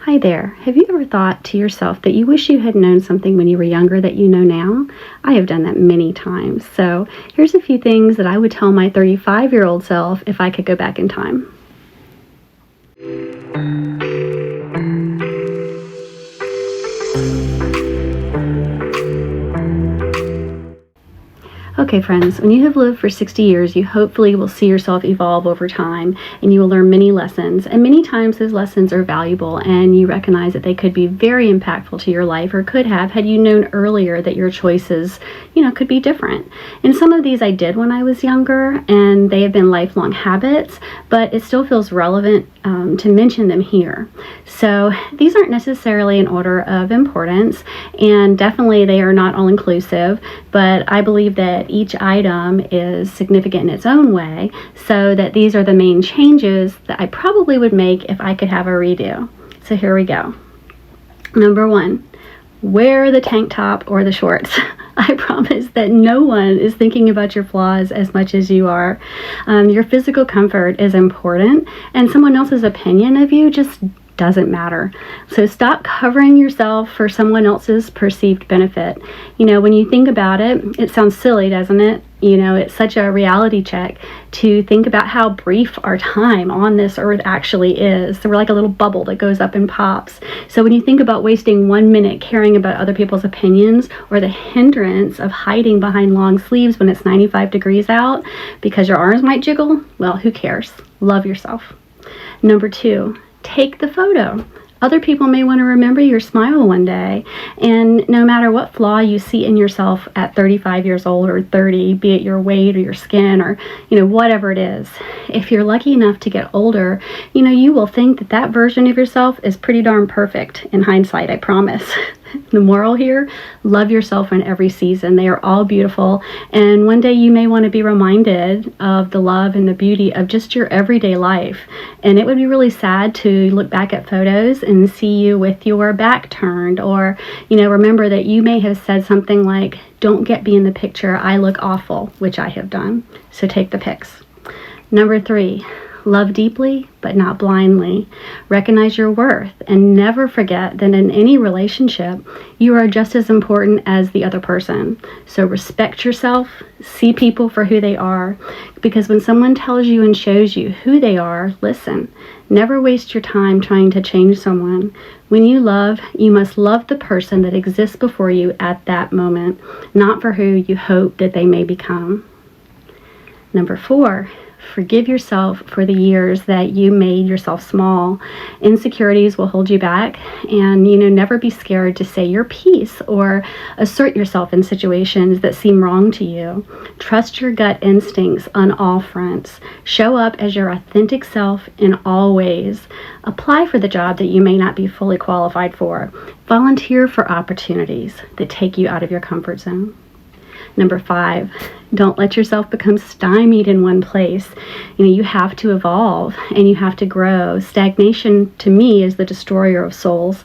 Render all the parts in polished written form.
Hi there. Have you ever thought to yourself that you wish you had known something when you were younger that you know now? I have done that many times. So here's a few things that I would tell my 35-year-old self if I could go back in time. Okay, friends, when you have lived for 60 years, you hopefully will see yourself evolve over time and you will learn many lessons. And many times those lessons are valuable and you recognize that they could be very impactful to your life or could have had you known earlier that your choices, could be different. And some of these I did when I was younger and they have been lifelong habits, but it still feels relevant to mention them here. So these aren't necessarily in order of importance and definitely they are not all inclusive, but I believe that each item is significant in its own way, so that these are the main changes that I probably would make if I could have a redo. So here we go. Number 1, wear the tank top or the shorts. I promise that no one is thinking about your flaws as much as you are. Your physical comfort is important, and someone else's opinion of you just doesn't matter. So stop covering yourself for someone else's perceived benefit. When you think about it, it sounds silly, doesn't it? It's such a reality check to think about how brief our time on this earth actually is. So we're like a little bubble that goes up and pops. So when you think about wasting 1 minute caring about other people's opinions or the hindrance of hiding behind long sleeves when it's 95 degrees out because your arms might jiggle, well, who cares? Love yourself. Number 2, take the photo. Other people may want to remember your smile one day, and no matter what flaw you see in yourself at 35 years old or 30, be it your weight or your skin or, whatever it is, if you're lucky enough to get older, you will think that that version of yourself is pretty darn perfect in hindsight, I promise. The moral here, love yourself in every season. They are all beautiful. And one day you may want to be reminded of the love and the beauty of just your everyday life. And it would be really sad to look back at photos and see you with your back turned, or, remember that you may have said something like, "Don't get me in the picture, I look awful," which I have done. So take the pics. Number 3, love deeply, but not blindly. Recognize your worth and never forget that in any relationship, you are just as important as the other person. So respect yourself, see people for who they are, because when someone tells you and shows you who they are, listen. Never waste your time trying to change someone. When you love, you must love the person that exists before you at that moment, not for who you hope that they may become. Number 4, forgive yourself for the years that you made yourself small. Insecurities will hold you back, and never be scared to say your piece or assert yourself in situations that seem wrong to you. Trust your gut instincts on all fronts. Show up as your authentic self in all ways. Apply for the job that you may not be fully qualified for. Volunteer for opportunities that take you out of your comfort zone. Number 5, don't let yourself become stymied in one place. You have to evolve and you have to grow. Stagnation, to me, is the destroyer of souls.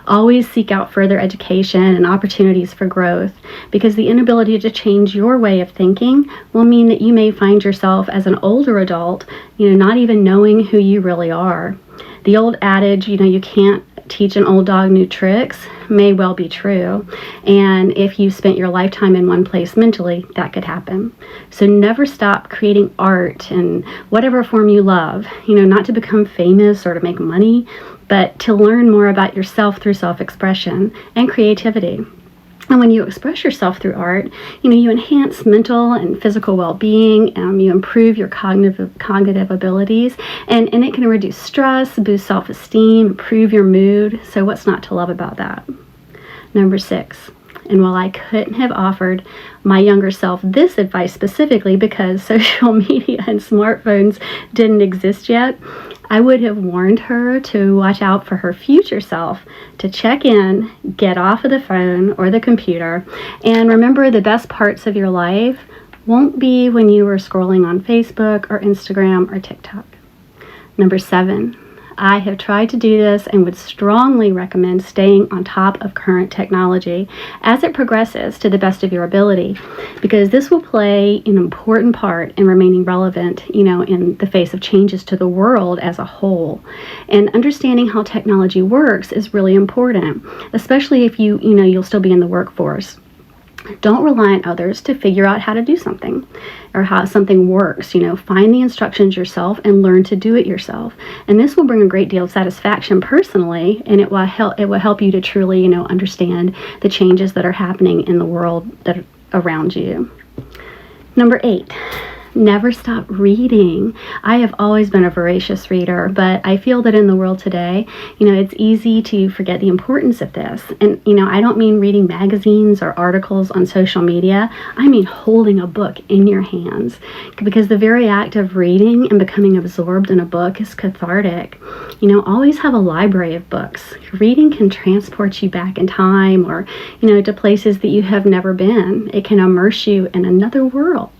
Always seek out further education and opportunities for growth, because the inability to change your way of thinking will mean that you may find yourself as an older adult, not even knowing who you really are. The old adage, you can't teach an old dog new tricks, may well be true. And if you spent your lifetime in one place mentally, that could happen. So never stop creating art in whatever form you love, not to become famous or to make money, but to learn more about yourself through self-expression and creativity. And when you express yourself through art, you enhance mental and physical well-being, you improve your cognitive abilities, and it can reduce stress, boost self-esteem, improve your mood. So what's not to love about that? Number 6, and while I couldn't have offered my younger self this advice specifically because social media and smartphones didn't exist yet, I would have warned her to watch out for her future self, to check in, get off of the phone or the computer, and remember the best parts of your life won't be when you were scrolling on Facebook or Instagram or TikTok. Number 7, I have tried to do this and would strongly recommend staying on top of current technology as it progresses to the best of your ability, because this will play an important part in remaining relevant, in the face of changes to the world as a whole. And understanding how technology works is really important, especially if you'll still be in the workforce. Don't rely on others to figure out how to do something or how something works. Find the instructions yourself and learn to do it yourself. And this will bring a great deal of satisfaction personally, and it will help you to truly, understand the changes that are happening in the world that are around you. Number 8. Never stop reading. I have always been a voracious reader, but I feel that in the world today, it's easy to forget the importance of this. And, I don't mean reading magazines or articles on social media. I mean holding a book in your hands, because the very act of reading and becoming absorbed in a book is cathartic. Always have a library of books. Reading can transport you back in time or, to places that you have never been. It can immerse you in another world.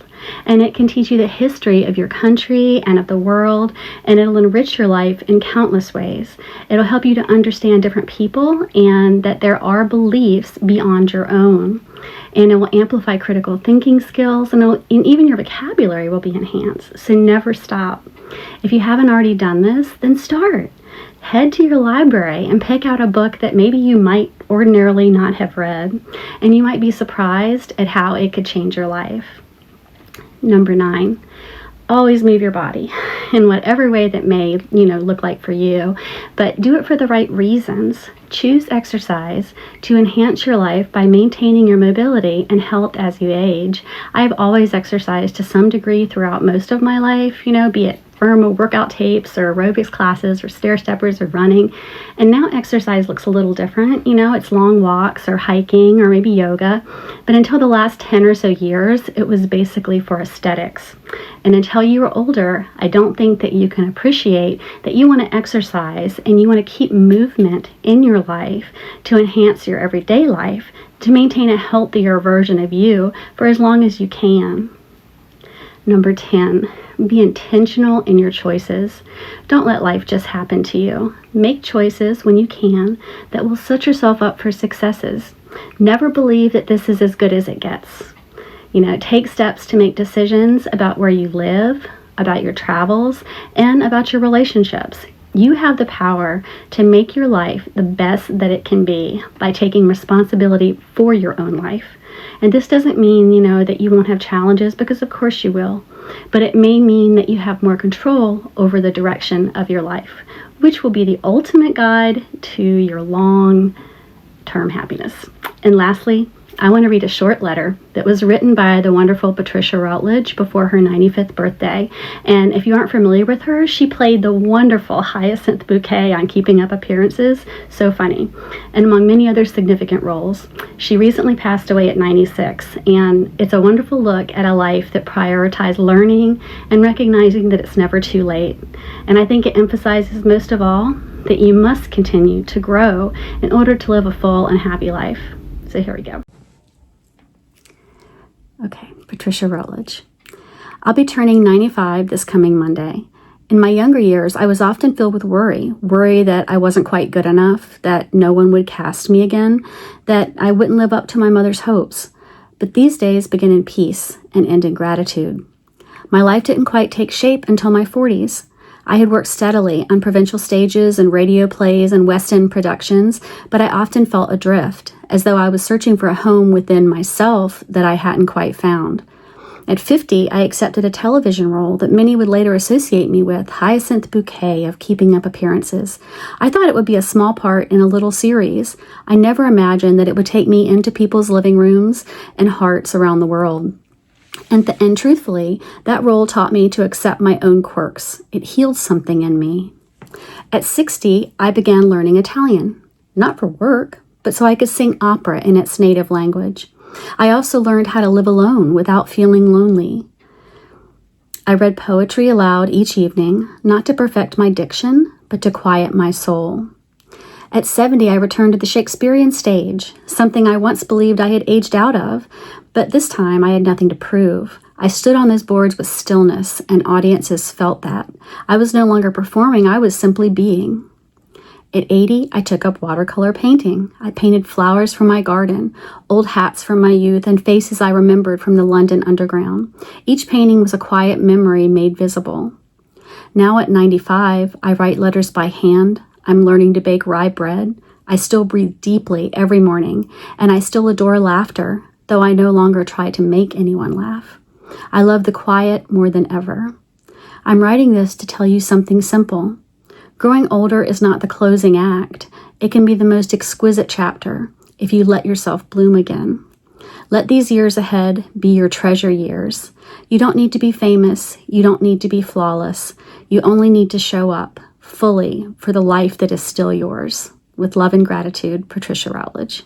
And it can teach you the history of your country and of the world, and it'll enrich your life in countless ways. It'll help you to understand different people and that there are beliefs beyond your own. And it will amplify critical thinking skills, and even your vocabulary will be enhanced. So never stop. If you haven't already done this, then start. Head to your library and pick out a book that maybe you might ordinarily not have read, and you might be surprised at how it could change your life. Number 9, always move your body in whatever way that may, look like for you, but do it for the right reasons. Choose exercise to enhance your life by maintaining your mobility and health as you age. I've always exercised to some degree throughout most of my life, be it firm workout tapes or aerobics classes or stair steppers or running. And now exercise looks a little different. It's long walks or hiking or maybe yoga. But until the last 10 or so years, it was basically for aesthetics. And until you are older, I don't think that you can appreciate that you want to exercise and you want to keep movement in your life to enhance your everyday life, to maintain a healthier version of you for as long as you can. Number 10, be intentional in your choices. Don't let life just happen to you. Make choices when you can that will set yourself up for successes. Never believe that this is as good as it gets. Take steps to make decisions about where you live, about your travels, and about your relationships. You have the power to make your life the best that it can be by taking responsibility for your own life. And this doesn't mean, that you won't have challenges, because of course you will. But it may mean that you have more control over the direction of your life, which will be the ultimate guide to your long-term happiness. And lastly, I want to read a short letter that was written by the wonderful Patricia Routledge before her 95th birthday. And if you aren't familiar with her, she played the wonderful Hyacinth Bouquet on Keeping Up Appearances. So funny. And among many other significant roles. She recently passed away at 96. And it's a wonderful look at a life that prioritized learning and recognizing that it's never too late. And I think it emphasizes most of all that you must continue to grow in order to live a full and happy life. So here we go. Okay, Patricia Routledge. I'll be turning 95 this coming Monday. In my younger years, I was often filled with worry that I wasn't quite good enough, that no one would cast me again, that I wouldn't live up to my mother's hopes. But these days begin in peace and end in gratitude. My life didn't quite take shape until my 40s. I had worked steadily on provincial stages and radio plays and West End productions, but I often felt adrift, as though I was searching for a home within myself that I hadn't quite found. At 50, I accepted a television role that many would later associate me with, Hyacinth Bouquet of Keeping Up Appearances. I thought it would be a small part in a little series. I never imagined that it would take me into people's living rooms and hearts around the world. And truthfully, that role taught me to accept my own quirks. It healed something in me. At 60, I began learning Italian, not for work, but so I could sing opera in its native language. I also learned how to live alone without feeling lonely. I read poetry aloud each evening, not to perfect my diction, but to quiet my soul. At 70, I returned to the Shakespearean stage, something I once believed I had aged out of, but this time I had nothing to prove. I stood on those boards with stillness, and audiences felt that. I was no longer performing, I was simply being. At 80, I took up watercolor painting. I painted flowers from my garden, old hats from my youth, and faces I remembered from the London Underground. Each painting was a quiet memory made visible. Now at 95, I write letters by hand. I'm learning to bake rye bread. I still breathe deeply every morning, and I still adore laughter, though I no longer try to make anyone laugh. I love the quiet more than ever. I'm writing this to tell you something simple. Growing older is not the closing act. It can be the most exquisite chapter if you let yourself bloom again. Let these years ahead be your treasure years. You don't need to be famous. You don't need to be flawless. You only need to show up fully for the life that is still yours. With love and gratitude, Patricia Routledge.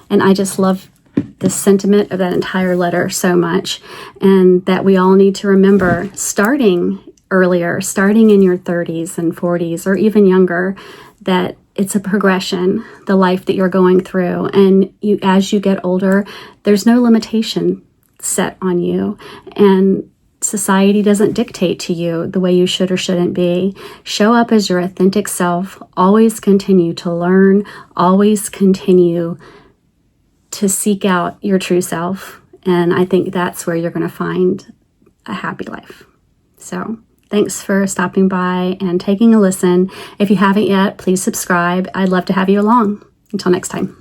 And I just love the sentiment of that entire letter so much, and that we all need to remember starting earlier, starting in your 30s and 40s or even younger, that it's a progression, the life that you're going through. And you, as you get older, there's no limitation set on you. And society doesn't dictate to you the way you should or shouldn't be. Show up as your authentic self. Always continue to learn. Always continue to seek out your true self. And I think that's where you're going to find a happy life. So thanks for stopping by and taking a listen. If you haven't yet, please subscribe. I'd love to have you along. Until next time.